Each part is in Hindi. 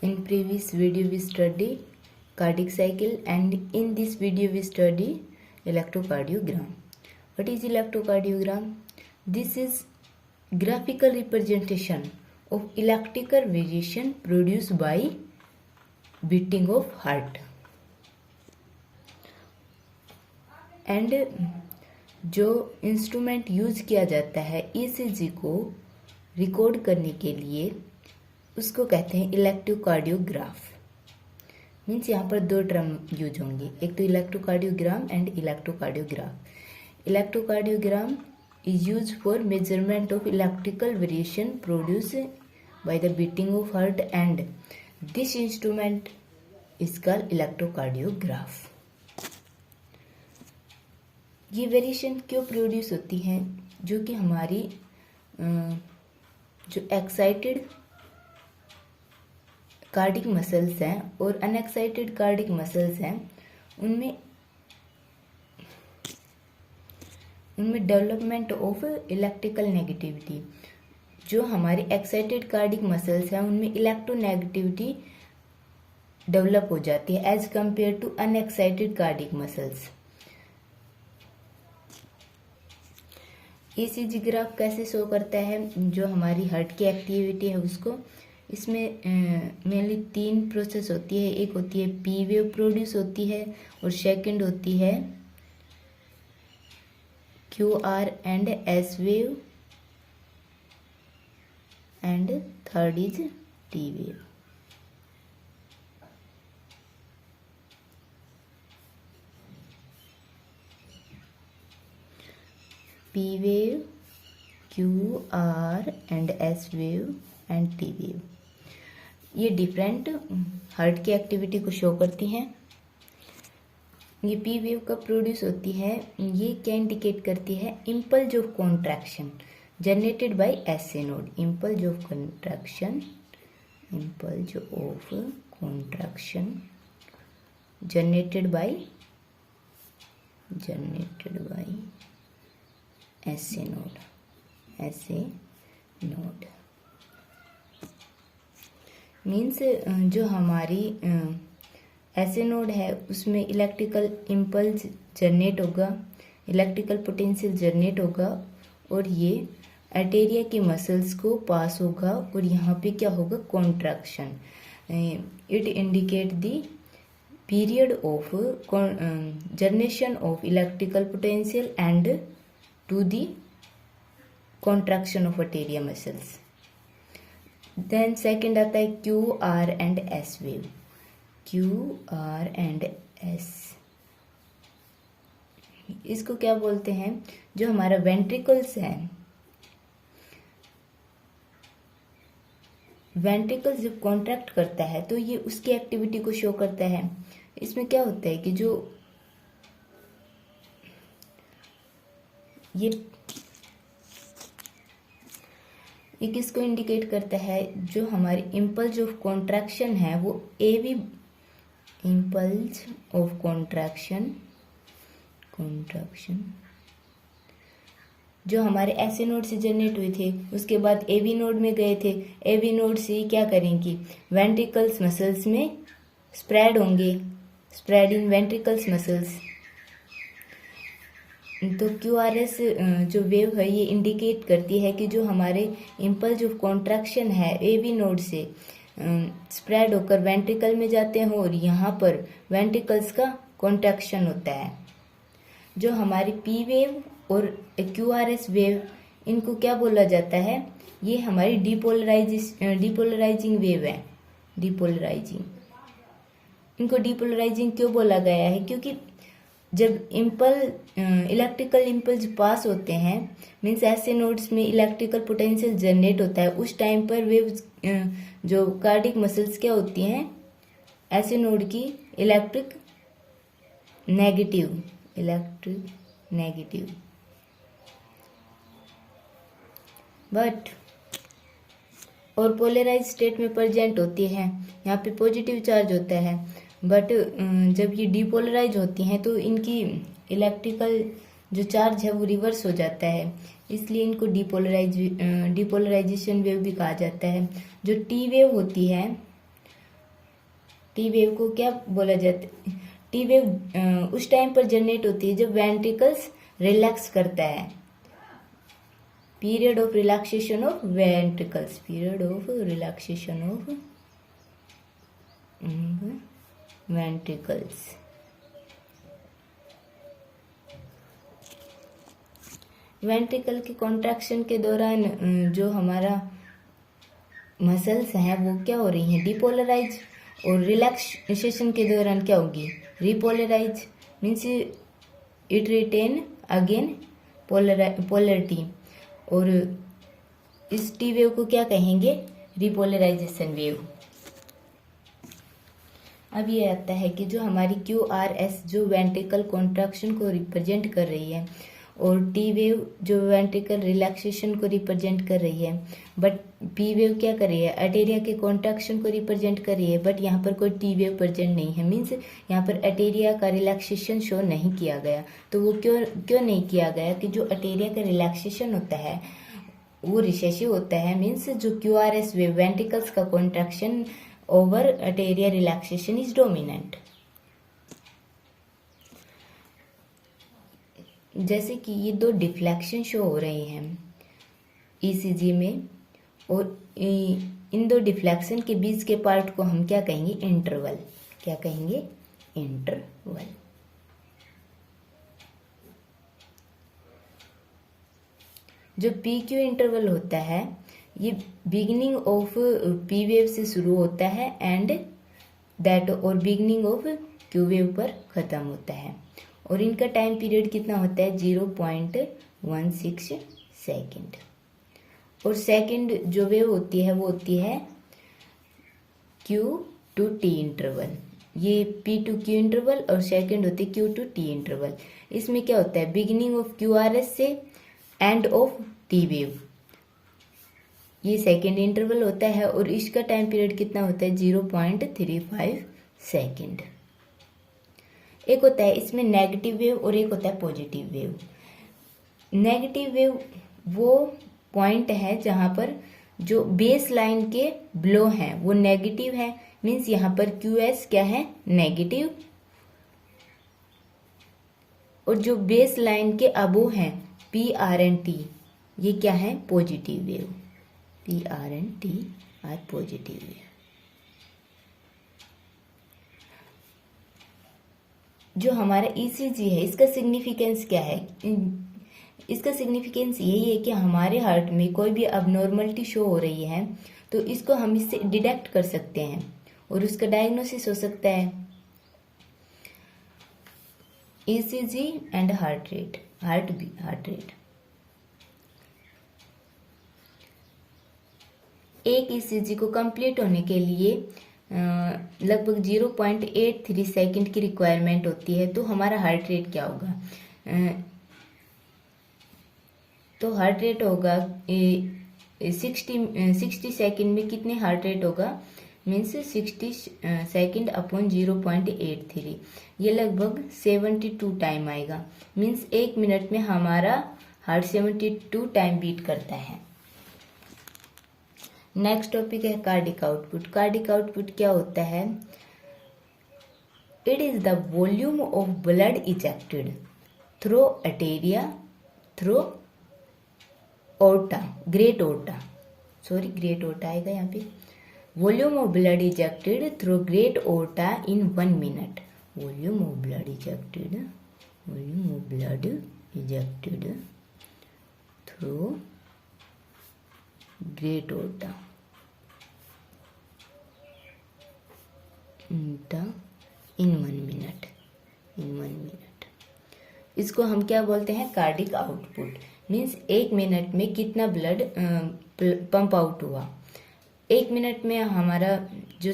In previous video we study cardiac cycle, and in this video we study electrocardiogram. What is electrocardiogram? This is graphical representation of electrical variation produced by beating of heart. And जो इंस्ट्रूमेंट यूज किया जाता है ईसीजी को रिकॉर्ड करने के लिए उसको कहते हैं इलेक्ट्रोकार्डियोग्राफ। मीन्स यहाँ पर दो टर्म यूज होंगे, एक तो electrocardiogram and electrocardiograph. Electrocardiogram is use for measurement of electrical variation produce by the beating of heart and this instrument is called electrocardiograph. ये वेरिएशन क्यों प्रोड्यूस होती हैं? जो कि हमारी जो एक्साइटेड कार्डिक मसल्स हैं और अनएक्साइटेड कार्डिक मसल्स हैं उनमें डेवलपमेंट ऑफ इलेक्ट्रिकल नेगेटिविटी। जो हमारे एक्साइटेड कार्डिक मसल्स हैं उनमें इलेक्ट्रोनेगेटिविटी डेवलप हो जाती है as compared to unexcited cardiac muscles. ECG graph कैसे शो करता है जो हमारी हार्ट की एक्टिविटी है उसको? इसमें मेनली तीन प्रोसेस होती है। एक होती है पी वेव प्रोड्यूस होती है और सेकंड होती है Q R and S wave and third is T wave. P wave, Q, R and S wave and T wave ये डिफरेंट हार्ट की एक्टिविटी को शो करती हैं। ये P वेव कब प्रोड्यूस होती है? ये क्या इंडिकेट करती है? Impulse of contraction generated by SA node. Impulse of contraction generated by SA node means जो हमारी SA नोड है उसमें इलेक्ट्रिकल इम्पल्स जनरेट होगा, इलेक्ट्रिकल पोटेंशियल जनरेट होगा और ये आर्टेरिया की मसल्स को पास होगा और यहाँ पे क्या होगा? Contraction. It indicate the period of generation of electrical potential and to the contraction of arteria muscles. Then second आता है QR and S wave। QR and S इसको क्या बोलते हैं? जो हमारा वेंट्रिकल्स है, वेंट्रिकल्स जब कॉन्ट्रैक्ट करता है तो ये उसकी एक्टिविटी को शो करता है। इसमें क्या होता है कि जो ये किसको इंडिकेट करता है? जो हमारी इम्पल्स ऑफ कॉन्ट्रैक्शन है वो AV इम्पल्स ऑफ कॉन्ट्रैक्शन जो हमारे SA नोड से जनरेट हुए थे उसके बाद AV नोड में गए थे। AV नोड से क्या करेंगी? वेंट्रिकल्स मसल्स में स्प्रेड होंगे, स्प्रेड इन वेंट्रिकल्स मसल्स। तो QRS जो वेव है ये इंडिकेट करती है कि जो हमारे इम्पल्स ऑफ कॉन्ट्रैक्शन है AV नोड से स्प्रेड होकर वेंट्रिकल में जाते हैं और यहाँ पर वेंट्रिकल्स का कॉन्ट्रैक्शन होता है। जो हमारी P वेव और QRS वेव इनको क्या बोला जाता है? ये हमारी डिपोलराइजिंग वेव है। इनको डिपोलराइजिंग क्यों बोला गया है? क्योंकि जब इलेक्ट्रिकल इम्पल्स पास होते हैं मीन्स ऐसे नोड्स में इलेक्ट्रिकल पोटेंशियल जनरेट होता है, उस टाइम पर वेव्स जो कार्डिक मसल्स क्या होती हैं? ऐसे नोड की इलेक्ट्रिक नेगेटिव बट और पोलराइज स्टेट में प्रेजेंट होती है। यहाँ पे पॉजिटिव चार्ज होता है बट जब ये डिपोलराइज होती हैं तो इनकी इलेक्ट्रिकल जो चार्ज है वो रिवर्स हो जाता है, इसलिए इनको डिपोलराइजेशन वेव भी कहा जाता है। जो टी वेव होती है टी वेव को क्या बोला जाता है? टी वेव उस टाइम पर जनरेट होती है जब वेंट्रिकल्स रिलैक्स करता है। Period of relaxation of ventricles, period of relaxation of ventricles. Ventricle की कॉन्ट्रैक्शन के दौरान जो हमारा मसल्स हैं वो क्या हो रही हैं? डिपोलराइज। और रिलैक्सेशन के दौरान क्या होगी? Repolarize. Means it retain again polarity. और इस टी वेव को क्या कहेंगे? Repolarization wave. अब ये आता है कि जो हमारी QRS जो वेंट्रिकल कॉन्ट्रैक्शन को रिप्रेजेंट कर रही है और टी वेव जो वेंट्रिकल रिलैक्सेशन को रिप्रेजेंट कर रही है, बट पी वेव क्या कर रही है? अर्टेरिया के कॉन्ट्रैक्शन को रिप्रेजेंट कर रही है, बट यहाँ पर कोई टी वेव प्रेजेंट नहीं है। मीन्स यहाँ पर अर्टेरिया का रिलैक्सेशन शो नहीं किया गया। तो वो क्यों नहीं किया गया? कि जो अर्टेरिया का रिलैक्सेशन होता है वो रिसेसिव होता है। मीन्स जो QRS वेव वेंट्रिकल्स का contraction over atria relaxation is dominant. जैसे कि ये दो डिफ्लेक्शन शो हो रहे हैं ECG में, और इन दो डिफ्लेक्शन के बीच के पार्ट को हम क्या कहेंगे? इंटरवल। क्या कहेंगे? इंटरवल। जो PQ इंटरवल होता है ये बिगिनिंग ऑफ P वेव से शुरू होता है एंड दैट और बिगिनिंग ऑफ Q वेव पर खत्म होता है। और इनका टाइम पीरियड कितना होता है? 0.16 सेकेंड। और सेकेंड जो वेव होती है वो होती है Q to T इंटरवल। ये P to Q इंटरवल और सेकेंड होती है Q to T इंटरवल। इसमें क्या होता है? बिगिनिंग ऑफ QRS से एंड ऑफ T वेव, ये सेकेंड इंटरवल होता है। और इसका टाइम पीरियड कितना होता है? 0.35 सेकेंड। एक होता है इसमें नेगेटिव वेव और एक होता है पॉजिटिव वेव। नेगेटिव वेव वो पॉइंट है जहां पर जो बेस लाइन के ब्लो हैं वो नेगेटिव है। मीन्स यहाँ पर QS क्या है? नेगेटिव। और जो बेस लाइन के अबो हैं PR and T ये क्या है? Positive wave. PR and T are positive wave. जो हमारा ECG है इसका सिग्निफिकेंस क्या है? इसका सिग्निफिकेंस यही है कि हमारे हार्ट में कोई भी अबनॉर्मलिटी शो हो रही है तो इसको हम इससे डिटेक्ट कर सकते हैं और उसका डायग्नोसिस हो सकता है। ECG and heart rate, heart rate. एक ECG को कंप्लीट होने के लिए लगभग 0.83 सेकंड की रिक्वायरमेंट होती है। तो हमारा हार्ट रेट क्या होगा? तो हार्ट रेट होगा 60 सेकंड में कितने हार्ट रेट होगा? मीन्स 60 सेकंड अपॉन 0.83, ये लगभग 72 टाइम आएगा। मीन्स 1 मिनट में हमारा हार्ट 72 टाइम बीट करता है। नेक्स्ट टॉपिक है कार्डिक आउटपुट। कार्डिक आउटपुट क्या होता है? It is the volume of blood ejected through arteria through aorta, great aorta, great aorta आएगा यहाँ पे। Volume of blood ejected through great aorta in 1 minute. Volume of blood ejected through great aorta in 1 minute. इसको हम क्या बोलते हैं? Cardiac output. मीन्स 1 मिनट में कितना ब्लड पंप आउट हुआ। 1 मिनट में हमारा जो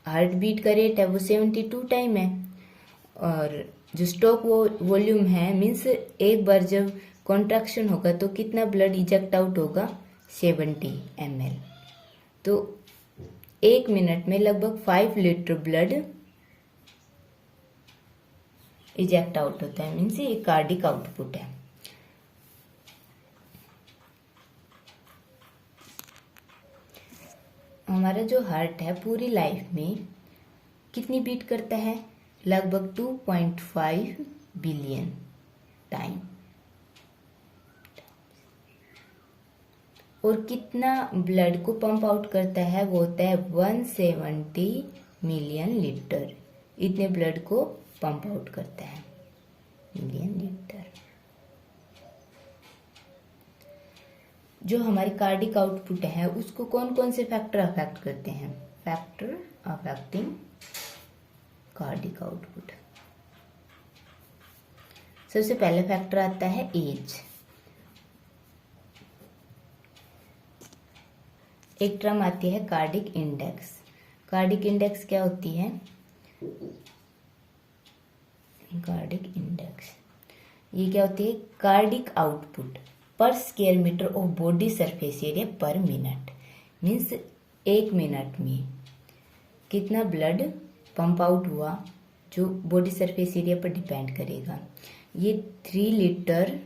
हार्ट बीट का रेट है वो 72 टाइम है और जो स्टॉक वॉल्यूम है मीन्स एक बार जब कॉन्ट्रैक्शन होगा तो कितना ब्लड इजेक्ट आउट होगा? 70 ml। तो 1 मिनट में लगभग 5 लीटर ब्लड इजेक्ट आउट होता है। मीन्स ये कार्डिक आउटपुट है। हमारा जो हार्ट है पूरी लाइफ में कितनी बीट करता है? लगभग 2.5 बिलियन टाइम। और कितना ब्लड को पंप आउट करता है? वो होता है 170 मिलियन लीटर। इतने ब्लड को पंप आउट करता है, मिलियन लीटर। जो हमारी कार्डिक आउटपुट है उसको कौन कौन से फैक्टर अफेक्ट करते हैं? Factor affecting cardiac output. सबसे पहले फैक्टर आता है एज। एक टर्म आती है कार्डिक इंडेक्स। कार्डिक इंडेक्स क्या होती है? कार्डिक इंडेक्स ये क्या होती है? Cardiac output per square metre of body surface area per minute. Means 1 minute में कितना ब्लड पंप आउट हुआ, जो बॉडी सरफेस एरिया पर डिपेंड करेगा। ये 3 litre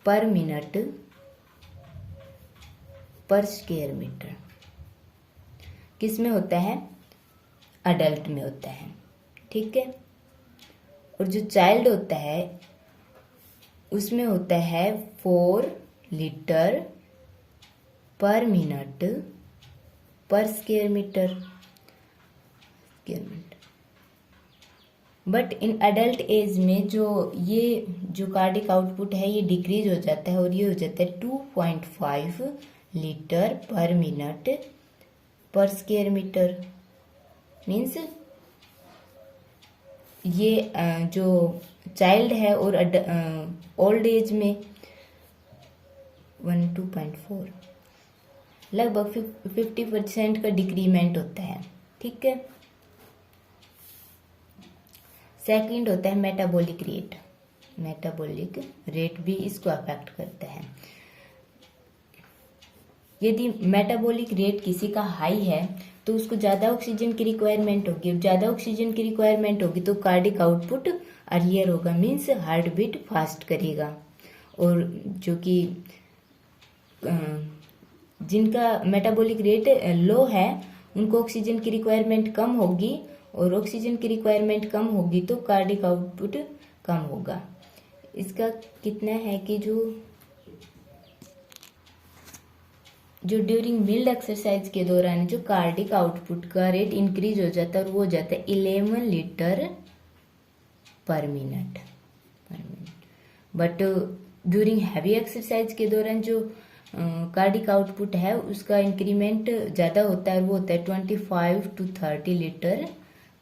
per minute per square metre किस में होता है? अडल्ट में होता है, ठीक है। और जो चाइल्ड होता है उसमें होता है 4 litre per minute per square metre. But in adult age में जो कार्डिक आउटपुट है ये डिक्रीज हो जाता है और ये हो जाता है 2.5 litre per minute per square metre. Means ये जो चाइल्ड है और ओल्ड एज में 2.4 लगभग 50% का डिक्रीमेंट होता है, ठीक है। सेकंड होता है मेटाबॉलिक रेट। मेटाबॉलिक रेट भी इसको अफेक्ट करता है। यदि मेटाबॉलिक रेट किसी का हाई है तो उसको ज़्यादा ऑक्सीजन की रिक्वायरमेंट होगी। अब ज़्यादा ऑक्सीजन की रिक्वायरमेंट होगी तो कार्डिक आउटपुट अर्लियर होगा, मीन्स हार्ट बीट फास्ट करेगा। और जो कि जिनका मेटाबॉलिक रेट लो है उनको ऑक्सीजन की रिक्वायरमेंट कम होगी, और ऑक्सीजन की रिक्वायरमेंट कम होगी तो कार्डिक आउटपुट कम होगा। इसका कितना है कि जो ड्यूरिंग मिल्ड एक्सरसाइज के दौरान जो कार्डिक आउटपुट का रेट इंक्रीज हो जाता है और वो हो जाता है 11 litre per minute. But during heavy exercise के दौरान जो कार्डिक आउटपुट है उसका इंक्रीमेंट ज़्यादा होता है, वो होता है 25 to 30 लीटर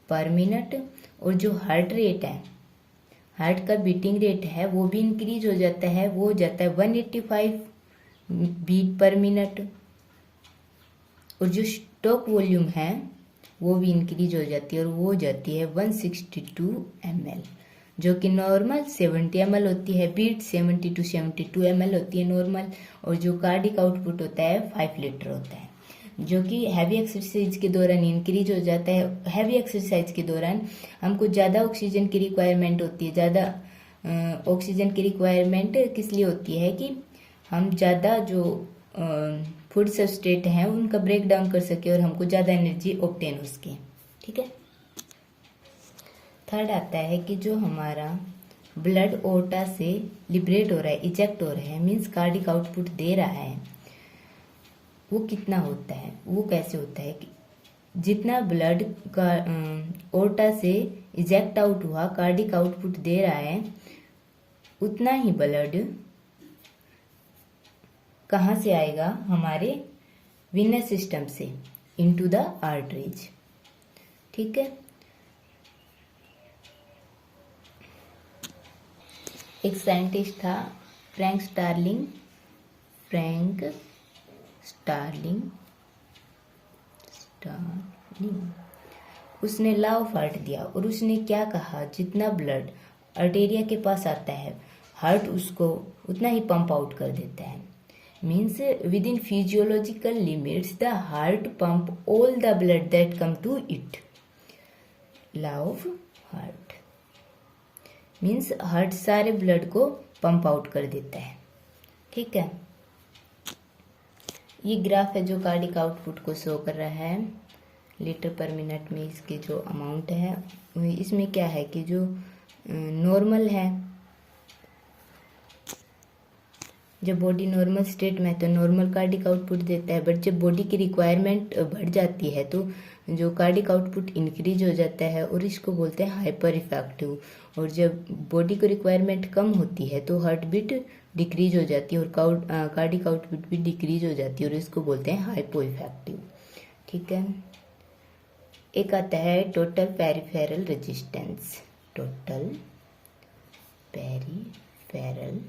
पर मिनट। और जो हार्ट रेट है, हार्ट का बीटिंग रेट है वो भी इंक्रीज हो जाता है, वो हो जाता है 185 बीट पर मिनट। और जो स्टॉक वॉल्यूम है वो भी इंक्रीज हो जाती है और वो हो जाती है 162 ml, जो कि नॉर्मल 70 ml होती है। बीट 70 to 72 ml होती है नॉर्मल। और जो कार्डिक आउटपुट होता है 5 लीटर होता है, जो कि हैवी एक्सरसाइज के दौरान इंक्रीज हो जाता है। हैवी एक्सरसाइज के दौरान हमको ज़्यादा ऑक्सीजन की रिक्वायरमेंट होती है। ज़्यादा ऑक्सीजन की रिक्वायरमेंट किस लिए होती है कि हम ज़्यादा जो फूड सब्सट्रेट हैं उनका ब्रेक डाउन कर सके और हमको ज़्यादा एनर्जी ऑब्टेन हो सके, ठीक है। थर्ड आता है कि जो हमारा ब्लड ओर्टा से लिबरेट हो रहा है, इजेक्ट हो रहा है, मीन्स कार्डिक आउटपुट दे रहा है, वो कितना होता है? वो कैसे होता है कि जितना ब्लड का ओर्टा से इजेक्ट आउट हुआ कार्डिक आउटपुट दे रहा है, उतना ही ब्लड कहाँ से आएगा? हमारे विनस सिस्टम से इनटू द आर्टरीज, ठीक है। एक साइंटिस्ट था फ्रैंक स्टार्लिंग, उसने लॉ ऑफ हार्ट दिया और उसने क्या कहा? जितना ब्लड आर्टेरिया के पास आता है हार्ट उसको उतना ही पंप आउट कर देता है। Means within physiological limits the heart pump all the blood that come to it. Law of heart means heart सारे ब्लड को पंप आउट कर देता है, ठीक है। ये ग्राफ है जो कार्डिक आउटपुट को शो कर रहा है लीटर पर मिनट में इसके जो अमाउंट है। इसमें क्या है कि जो नॉर्मल है, जब बॉडी नॉर्मल स्टेट में है तो नॉर्मल कार्डिक आउटपुट देता है, बट जब बॉडी की रिक्वायरमेंट बढ़ जाती है तो जो कार्डिक आउटपुट इंक्रीज हो जाता है और इसको बोलते हैं हाइपर इफेक्टिव। और जब बॉडी को रिक्वायरमेंट कम होती है तो हार्ट बीट डिक्रीज हो जाती है और कार्डिक आउटपुट भी डिक्रीज हो जाती है और इसको बोलते हैं हाइपो इफेक्टिव। ठीक है। एक आता है total peripheral resistance. Total peripheral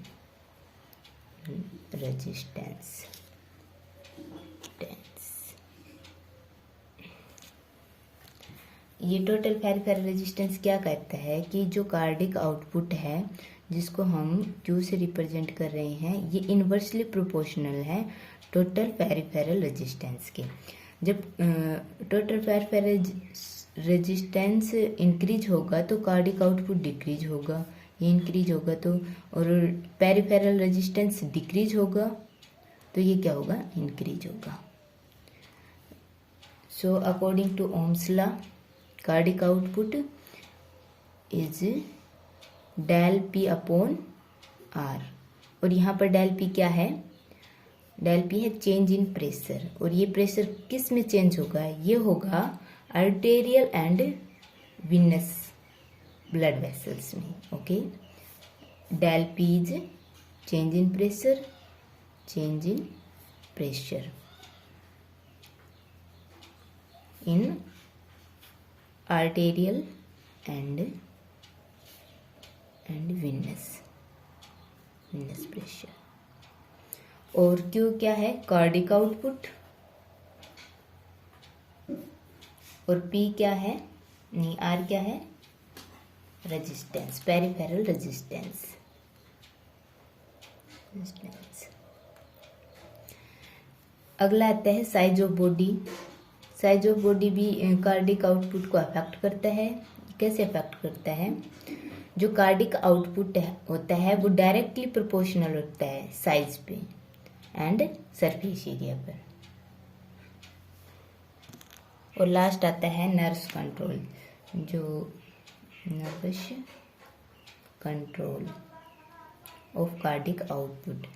resistance. ये टोटल पेरिफेरल रेजिस्टेंस क्या कहता है कि जो कार्डिक आउटपुट है जिसको हम Q से रिप्रेजेंट कर रहे हैं, ये इन्वर्सली प्रोपोर्शनल है टोटल पेरिफेरल रेजिस्टेंस के। जब टोटल पेरिफेरल रेजिस्टेंस इंक्रीज होगा तो कार्डिक आउटपुट डिक्रीज होगा, ये इंक्रीज होगा तो, और पेरिफेरल रेजिस्टेंस डिक्रीज होगा तो ये क्या होगा, इंक्रीज होगा। So according to Ohm's law cardiac output is del P upon R. और यहाँ पर डेल पी क्या है, डेल पी है चेंज इन प्रेशर। और ये प्रेशर किस में चेंज होगा, ये होगा arterial and venous blood vessels में। Okay, del P is change in pressure, change in pressure in arterial and venous pressure। और Q क्या है, कार्डिक आउटपुट, और P क्या है, नहीं R क्या है, रेजिस्टेंस, पेरिफेरल रेजिस्टेंस। अगला आता है size of body. Size of body भी कार्डिक आउटपुट को अफेक्ट करता है। कैसे अफेक्ट करता है, जो कार्डिक आउटपुट होता है वो डायरेक्टली प्रोपोर्शनल होता है साइज पे एंड सरफेस एरिया पर। और लास्ट आता है नर्व्स कंट्रोल, जो nervous control of cardiac output.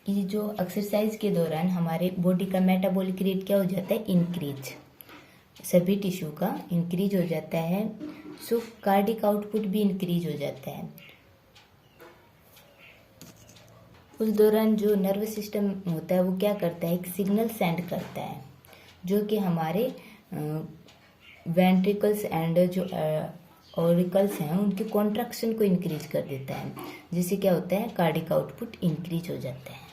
ये जो एक्सरसाइज के दौरान हमारे बॉडी का मेटाबॉलिक रेट क्या हो जाता है, इंक्रीज, सभी टिश्यू का इंक्रीज हो जाता है। सो कार्डिक आउटपुट भी इंक्रीज हो जाता है। उस दौरान जो नर्वस सिस्टम होता है वो क्या करता है, एक सिग्नल सेंड करता है जो कि हमारे वेंट्रिकल्स एंड जो ऑरिकल्स हैं उनके कॉन्ट्रैक्शन को इंक्रीज कर देता है, जिससे क्या होता है, कार्डिक आउटपुट इंक्रीज हो जाता है।